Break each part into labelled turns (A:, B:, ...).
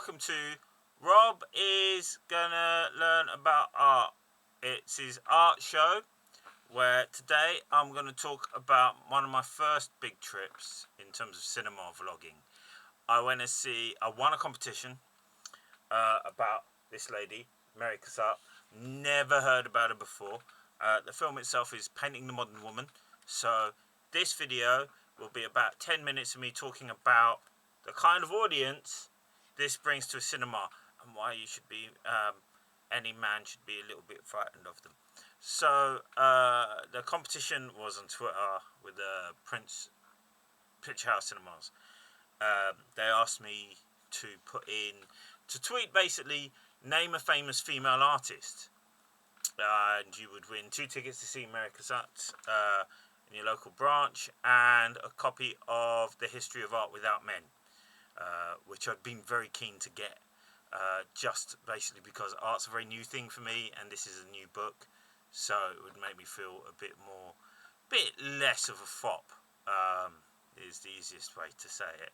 A: welcome to Rob is gonna learn about art. It's his art show where today I'm gonna talk about one of my first big trips in terms of cinema vlogging. I won a competition about this lady, Mary Cassatt. Never heard about her before. The film itself is Painting the Modern Woman. So this video will be about 10 minutes of me talking about the kind of audience this brings to a cinema and why you should be, any man should be a little bit frightened of them. So the competition was on Twitter with the Prince Picture House Cinemas. They asked me to tweet basically, name a famous female artist. And you would win 2 tickets to see Mary Cassatt in your local branch and a copy of The History of Art Without Men, which I'd been very keen to get, just basically because art's a very new thing for me and this is a new book, so it would make me feel a bit less of a fop, is the easiest way to say it.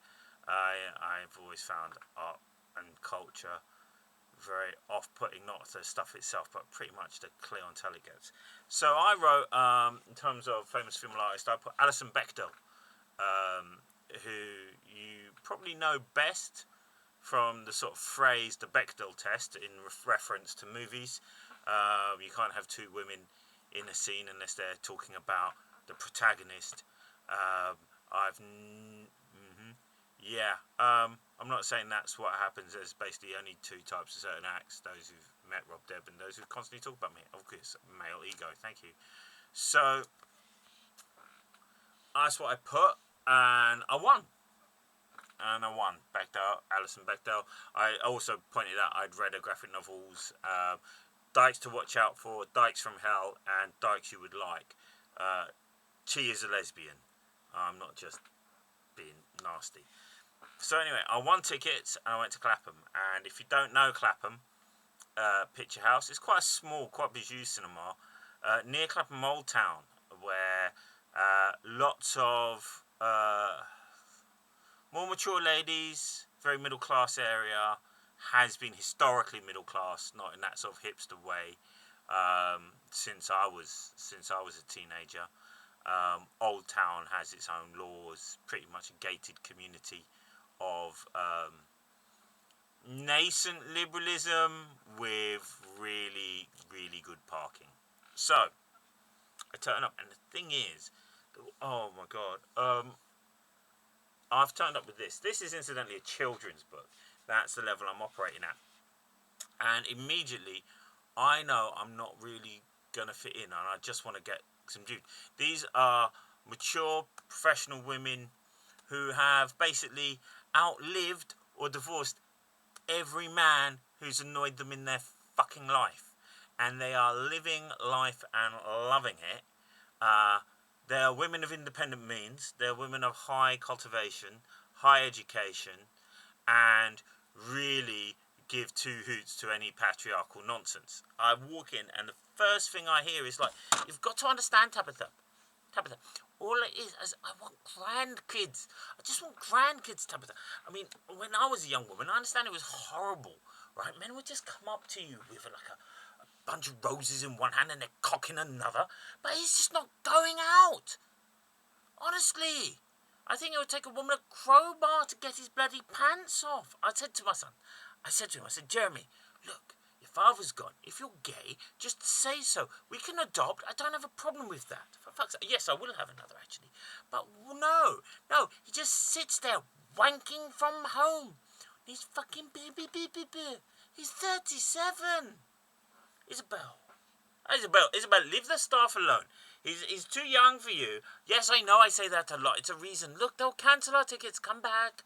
A: I've always found art and culture very off-putting, not the stuff itself, but pretty much the clientele it gets. So I wrote, in terms of famous female artists, I put Alison Bechdel, who you probably know best from the sort of phrase, the Bechdel test, in reference to movies. You can't have 2 women in a scene unless they're talking about the protagonist. I'm not saying that's what happens. There's basically only 2 types of certain acts: those who've met Rob Deb and those who constantly talk about me. Of course, male ego. Thank you. So that's what I put, and I won. Alison Bechdel. I also pointed out I'd read her graphic novels, Dykes to Watch Out For, Dykes from Hell, and Dykes You Would Like. She is a lesbian. I'm not just being nasty. So anyway, I won tickets and I went to Clapham. And if you don't know Clapham Picture House, it's quite a small, quite bijou cinema near Clapham Old Town, where lots of more mature ladies, very middle class area, has been historically middle class, not in that sort of hipster way, since I was a teenager. Old Town has its own laws, pretty much a gated community of nascent liberalism with really, really good parking. So I turn up, and the thing is, oh my god, I've turned up with this. This is incidentally a children's book. That's the level I'm operating at. And immediately, I know I'm not really going to fit in, and I just want to get some juice. These are mature, professional women who have basically outlived or divorced every man who's annoyed them in their fucking life. And they are living life and loving it. They are women of independent means. They're women of high cultivation, high education, and really give 2 hoots to any patriarchal nonsense. I walk in, and the first thing I hear is like, "You've got to understand, Tabitha. All it is I want grandkids. I just want grandkids, Tabitha. I mean, when I was a young woman, I understand it was horrible, right? Men would just come up to you with like a bunch of roses in one hand and their cock in another, but he's just not going out. Honestly, I think it would take a woman a crowbar to get his bloody pants off." I said to him, "Jeremy, look, your father's gone. If you're gay, just say so. We can adopt. I don't have a problem with that. For fuck's sake. Yes, I will have another, actually. But no, he just sits there wanking from home. He's fucking baby. He's 37. Isabel, leave the staff alone. He's too young for you. Yes, I know I say that a lot. It's a reason. Look, they'll cancel our tickets. Come back."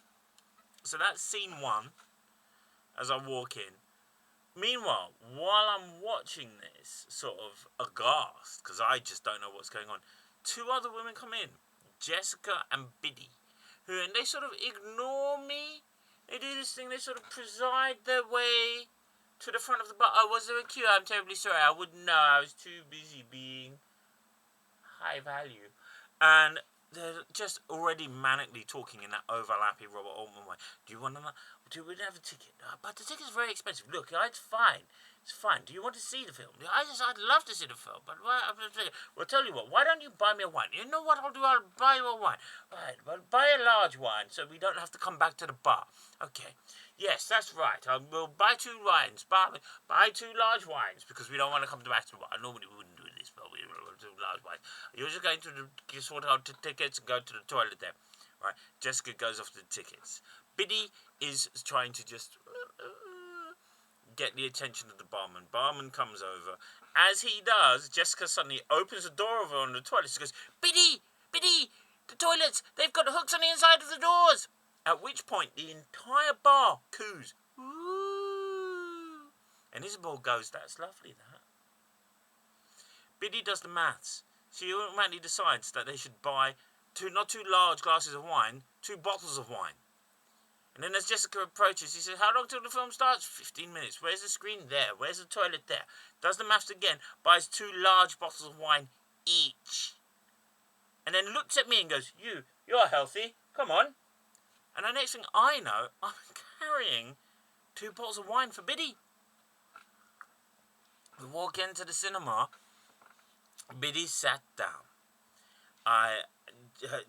A: So that's scene 1 as I walk in. Meanwhile, while I'm watching this, sort of aghast, because I just don't know what's going on, 2 other women come in, Jessica and Biddy, and they sort of ignore me. They do this thing, they sort of preside their way to the front of the bar. "Oh, was there a queue? I'm terribly sorry. I wouldn't know. I was too busy being high value." And they're just already manically talking in that overlapping Robert Altman way. Do you want to? Do we have a ticket? But the ticket's very expensive. Look, it's fine. It's fine. Do you want to see the film? I'd love to see the film, but well, tell you what. Why don't you buy me a wine? You know what I'll do? I'll buy you a wine. Right, well, buy a large wine so we don't have to come back to the bar. Okay. Yes, that's right. We'll buy 2 wines. Buy 2 large wines because we don't want to come back to the bar. Normally we wouldn't do this, but we will do large wines. You're just going to sort out the tickets and go to the toilet there. Right. Jessica goes off to the tickets. Biddy is trying to just get the attention of the barman. Barman comes over. As he does, Jessica suddenly opens the door over on the toilet. She goes, Biddy! Biddy! The toilets! They've got hooks on the inside of the doors! At which point, the entire bar coos. Ooh. And Isabel goes, that's lovely, that. Biddy does the maths. She automatically decides that they should buy not 2 large glasses of wine, 2 bottles of wine. And then as Jessica approaches, he says, how long till the film starts? 15 minutes. Where's the screen? There. Where's the toilet? There. Does the maths again. Buys 2 large bottles of wine each. And then looks at me and goes, you're healthy. Come on. And the next thing I know, I'm carrying 2 bottles of wine for Biddy. We walk into the cinema. Biddy sat down.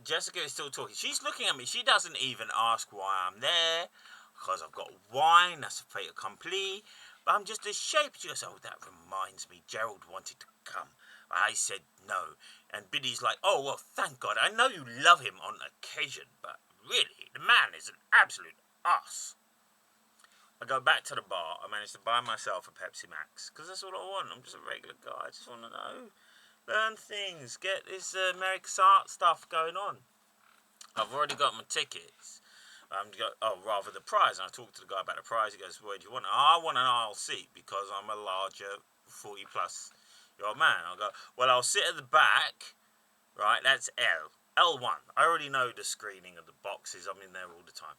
A: Jessica is still talking. She's looking at me. She doesn't even ask why I'm there. Because I've got wine. That's a fait accompli. But I'm just a shape. She goes, oh, that reminds me. Gerald wanted to come. I said no. And Biddy's like, oh, well, thank God. I know you love him on occasion. But really, the man is an absolute ass. I go back to the bar. I managed to buy myself a Pepsi Max. Because that's all I want. I'm just a regular guy. I just want to know. Learn things. Get this Cassatt stuff going on. I've already got my tickets. Rather the prize. And I talked to the guy about the prize. He goes, what do you want? I want an aisle seat because I'm a larger 40-plus year old man. I'll go, well, I'll sit at the back. Right, that's L1. I already know the screening of the boxes. I'm in there all the time.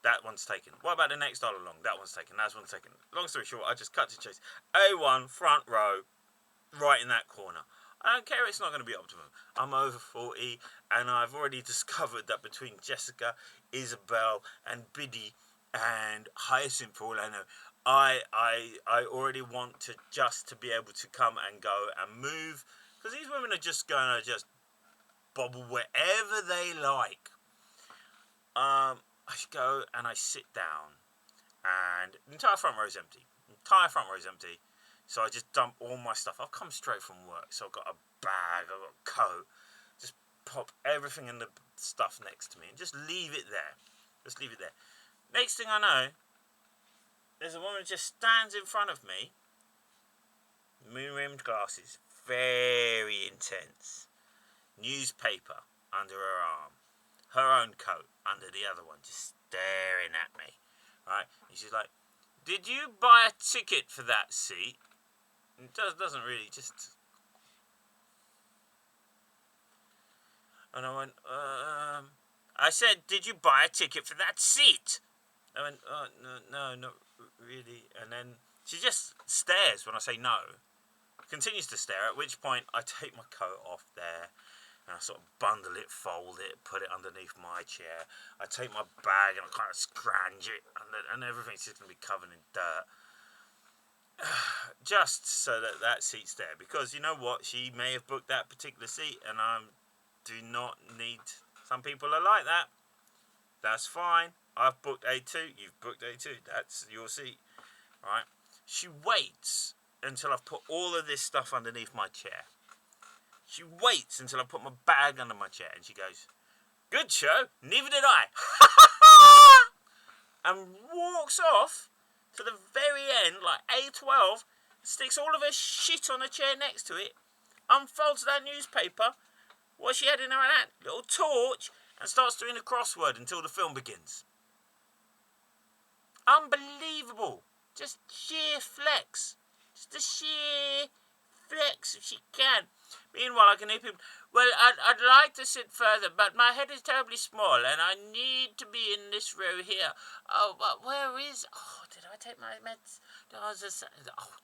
A: That one's taken. What about the next aisle along? That one's taken. That one's taken. Long story short, I just cut to chase. A1, front row, right in that corner. I don't care, it's not going to be optimum. I'm over 40, and I've already discovered that between Jessica, Isabel, and Biddy, and Hyacinth, for all I know, I already want to be able to come and go and move, because these women are just going to just bobble wherever they like. I go and I sit down, and the entire front row is empty. So I just dump all my stuff. I've come straight from work, so I've got a bag, I've got a coat. Just pop everything in the stuff next to me and just leave it there. Next thing I know, there's a woman who just stands in front of me. Moon-rimmed glasses, very intense. Newspaper under her arm. Her own coat under the other one, just staring at me. Right? And she's like, did you buy a ticket for that seat? It doesn't really, just... And I went, I said, did you buy a ticket for that seat? I went, no, not really. And then she just stares when I say no. Continues to stare, at which point I take my coat off there. And I sort of bundle it, fold it, put it underneath my chair. I take my bag and I kind of scrounge it. And everything's just going to be covered in dirt. Just so that seat's there. Because you know what? She may have booked that particular seat. And I do not need... Some people are like that. That's fine. I've booked A2. You've booked A2. That's your seat. Right? She waits until I've put all of this stuff underneath my chair. She waits until I put my bag under my chair. And she goes, good show. Neither did I. And walks off to the very end, like A12, sticks all of her shit on a chair next to it, unfolds that newspaper, what she had in her hand, little torch, and starts doing a crossword until the film begins. Unbelievable. Just sheer flex. Just a sheer flex if she can. Meanwhile, I can hear people, well, I'd like to sit further, but my head is terribly small, and I need to be in this row here. Oh, but where is... Oh, did I take my meds? Oh,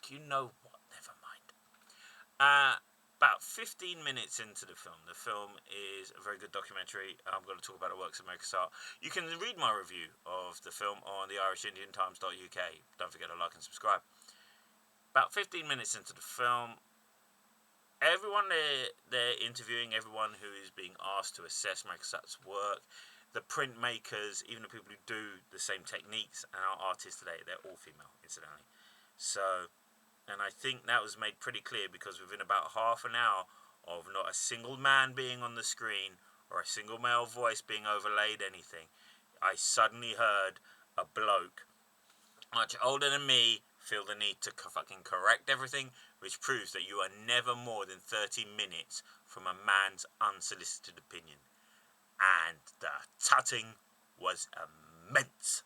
A: you know what? Never mind. About 15 minutes into the film is a very good documentary. I'm going to talk about the works of Cassatt. You can read my review of the film on the IrishIndianTimes.uk. Don't forget to like and subscribe. About 15 minutes into the film, everyone they're interviewing, everyone who is being asked to assess Cassatt's work, the printmakers, even the people who do the same techniques, and our artists today, they're all female, incidentally. So, and I think that was made pretty clear because within about half an hour of not a single man being on the screen or a single male voice being overlaid anything, I suddenly heard a bloke much older than me feel the need to fucking correct everything, which proves that you are never more than 30 minutes from a man's unsolicited opinion. And the tutting was immense.